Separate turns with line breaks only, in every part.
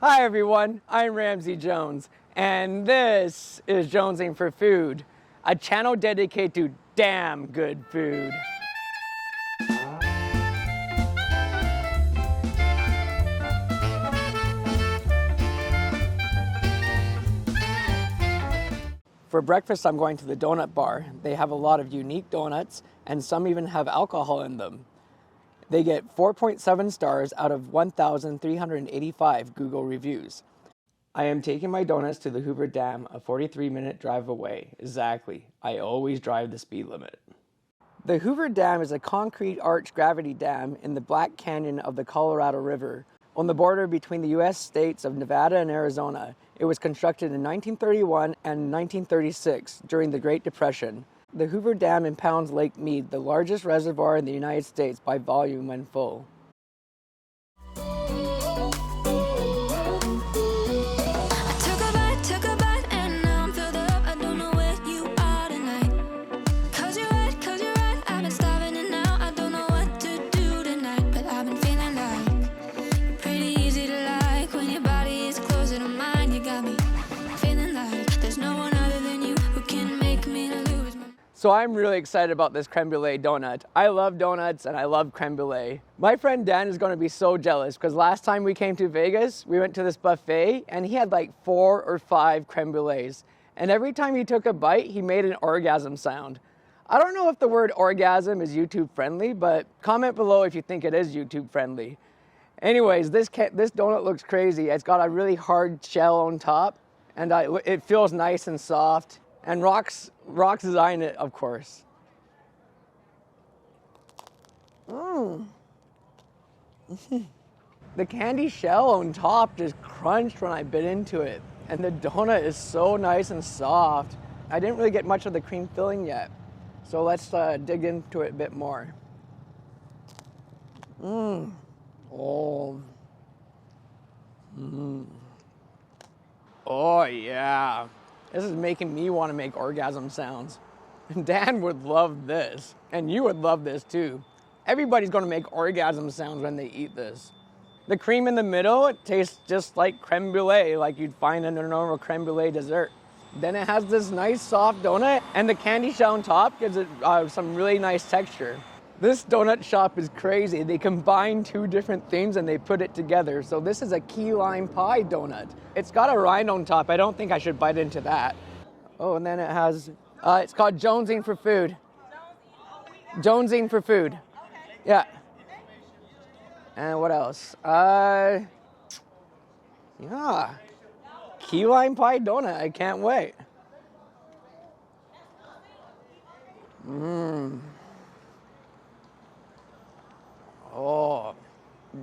Hi everyone, I'm Ramsey Jones, and this is Jonesing for Food, a channel dedicated to damn good food. For breakfast, I'm going to the donut bar. They have a lot of unique donuts, and some even have alcohol in them. They get 4.7 stars out of 1,385 Google reviews. I am taking my donuts to the Hoover Dam, a 43-minute drive away. Exactly. I always drive the speed limit. The Hoover Dam is a concrete arch gravity dam in the Black Canyon of the Colorado River, on the border between the U.S. states of Nevada and Arizona. It was constructed in 1931 and 1936 during the Great Depression. The Hoover Dam impounds Lake Mead, the largest reservoir in the United States by volume when full. So I'm really excited about this creme brulee donut. I love donuts and I love creme brulee. My friend Dan is going to be so jealous because last time we came to Vegas, we went to this buffet and he had like 4 or 5 creme brulees. And every time he took a bite, he made an orgasm sound. I don't know if the word orgasm is YouTube friendly, but comment below if you think it is YouTube friendly. Anyways, this donut looks crazy. It's got a really hard shell on top and it feels nice and soft. And Rox designed it, of course. The candy shell on top just crunched when I bit into it. And the donut is so nice and soft. I didn't really get much of the cream filling yet. So let's dig into it a bit more. Oh yeah. This is making me want to make orgasm sounds. And Dan would love this. And you would love this too. Everybody's going to make orgasm sounds when they eat this. The cream in the middle, it tastes just like creme brulee, like you'd find in a normal creme brulee dessert. Then it has this nice soft donut, and the candy shell on top gives it some really nice texture. This donut shop is crazy. They combine 2 different things and they put it together. So this is a key lime pie donut. It's got a rind on top. I don't think I should bite into that. Oh, and then it has, it's called Jonesing for Food. Jonesing for Food. Yeah. And what else? Yeah. Key lime pie donut. I can't wait. Oh,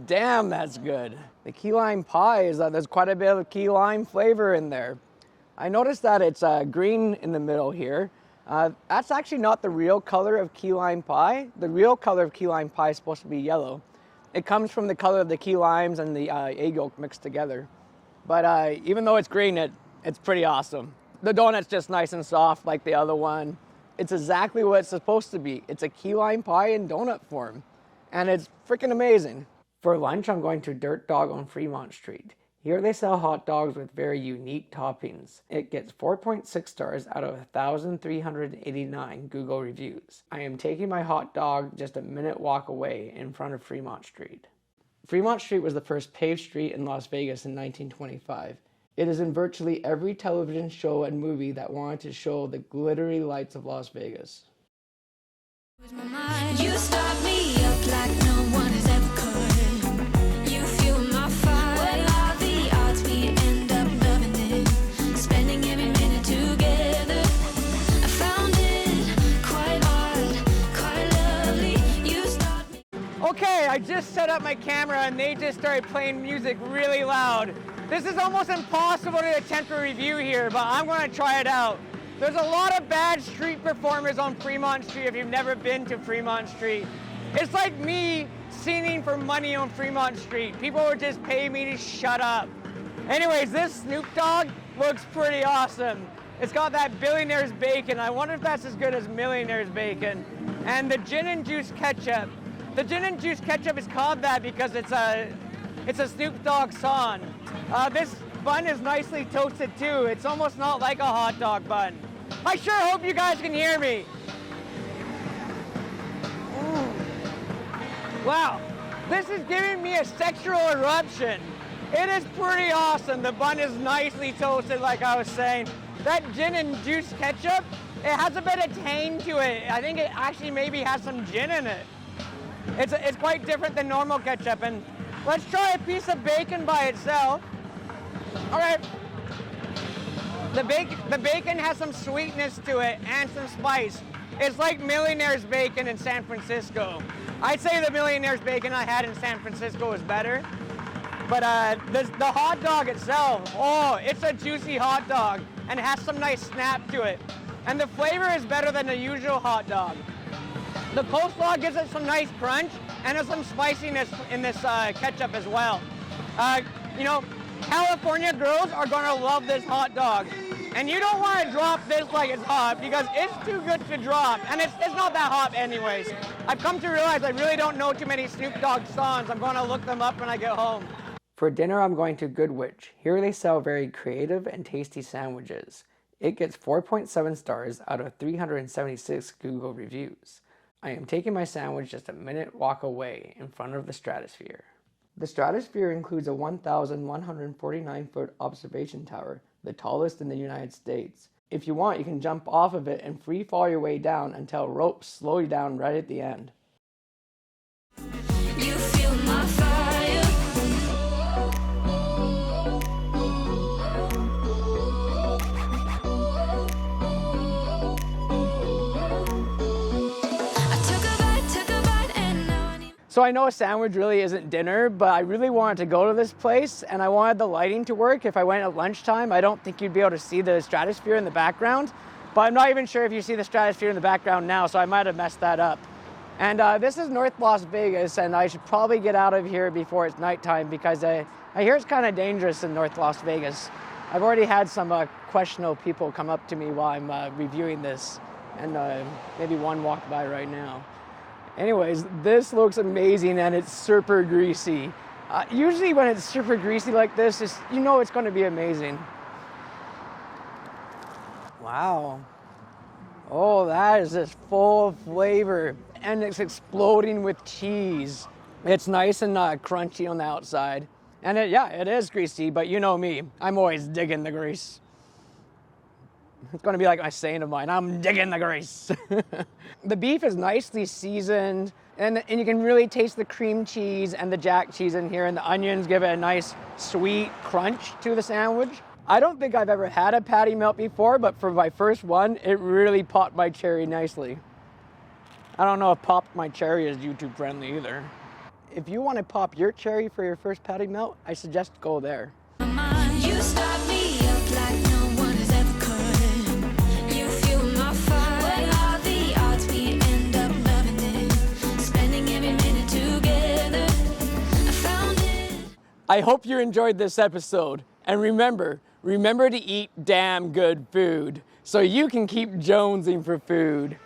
damn, that's good. The key lime pie is there's quite a bit of key lime flavor in there. I noticed that it's green in the middle here. That's actually not the real color of key lime pie. The real color of key lime pie is supposed to be yellow. It comes from the color of the key limes and the egg yolk mixed together. But even though it's green, it's pretty awesome. The donut's just nice and soft like the other one. It's exactly what it's supposed to be. It's a key lime pie in donut form. And it's freaking amazing. For lunch, I'm going to Dirt Dog on Fremont Street. Here they sell hot dogs with very unique toppings. It gets 4.6 stars out of 1,389 Google reviews. I am taking my hot dog just a minute walk away in front of Fremont Street. Fremont Street was the first paved street in Las Vegas in 1925. It is in virtually every television show and movie that wanted to show the glittery lights of Las Vegas.
You start me up like no one has ever could. You fuel my fire. What are the odds we end up loving it? Spending every minute together. I found it quite odd, quite lovely. You start me.
Okay, I just set up my camera and they just started playing music really loud. This is almost impossible to attempt a review here, but I'm going to try it out. There's a lot of bad street performers on Fremont Street if you've never been to Fremont Street. It's like me singing for money on Fremont Street. People would just pay me to shut up. Anyways, this Snoop Dog looks pretty awesome. It's got that billionaire's bacon. I wonder if that's as good as millionaire's bacon. And the gin and juice ketchup. The gin and juice ketchup is called that because it's a Snoop Dogg song. This bun is nicely toasted too. It's almost not like a hot dog bun. I sure hope you guys can hear me. Ooh. Wow, this is giving me a sexual eruption. It is pretty awesome. The bun is nicely toasted, like I was saying. That gin and juice ketchup, it has a bit of tang to it. I think it actually maybe has some gin in it. It's quite different than normal ketchup. And let's try a piece of bacon by itself. All right. The bacon has some sweetness to it and some spice. It's like Millionaire's bacon in San Francisco. I'd say the Millionaire's bacon I had in San Francisco is better. But the hot dog itself, oh, it's a juicy hot dog and it has some nice snap to it. And the flavor is better than the usual hot dog. The coleslaw gives it some nice crunch and there's some spiciness in this ketchup as well. You know, California girls are gonna love this hot dog. And you don't want to drop this like it's hot because it's too good to drop. And it's not that hot anyways. I've come to realize I really don't know too many Snoop Dogg songs. I'm gonna look them up when I get home. For dinner, I'm going to Goodwich. Here they sell very creative and tasty sandwiches. It gets 4.7 stars out of 376 Google reviews. I am taking my sandwich just a minute walk away in front of the Stratosphere. The Stratosphere includes a 1,149-foot observation tower, the tallest in the United States. If you want, you can jump off of it and free fall your way down until ropes slow you down right at the end.
You feel my fire.
So I know a sandwich really isn't dinner, but I really wanted to go to this place and I wanted the lighting to work. If I went at lunchtime, I don't think you'd be able to see the Stratosphere in the background, but I'm not even sure if you see the Stratosphere in the background now, so I might have messed that up. And this is North Las Vegas, and I should probably get out of here before it's nighttime because I hear it's kind of dangerous in North Las Vegas. I've already had some questionable people come up to me while I'm reviewing this, and maybe one walked by right now. Anyways, this looks amazing and it's super greasy. Usually when it's super greasy like this, you know it's going to be amazing. Wow. Oh, that is just full of flavor and it's exploding with cheese. It's nice and crunchy on the outside. And it is greasy, but you know me, I'm always digging the grease. It's going to be like my saying of mine, I'm digging the grease. The beef is nicely seasoned, and you can really taste the cream cheese and the jack cheese in here, and the onions give it a nice sweet crunch to the sandwich. I don't think I've ever had a patty melt before, but for my first one, it really popped my cherry nicely. I don't know if popped my cherry is YouTube friendly either. If you want to pop your cherry for your first patty melt, I suggest go there.
You start me up like no one has ever could. You fuel my fire. What are the odds we end up loving it? Spending every minute together. I found it.
I hope you enjoyed this episode. And remember to eat damn good food so you can keep jonesing for food.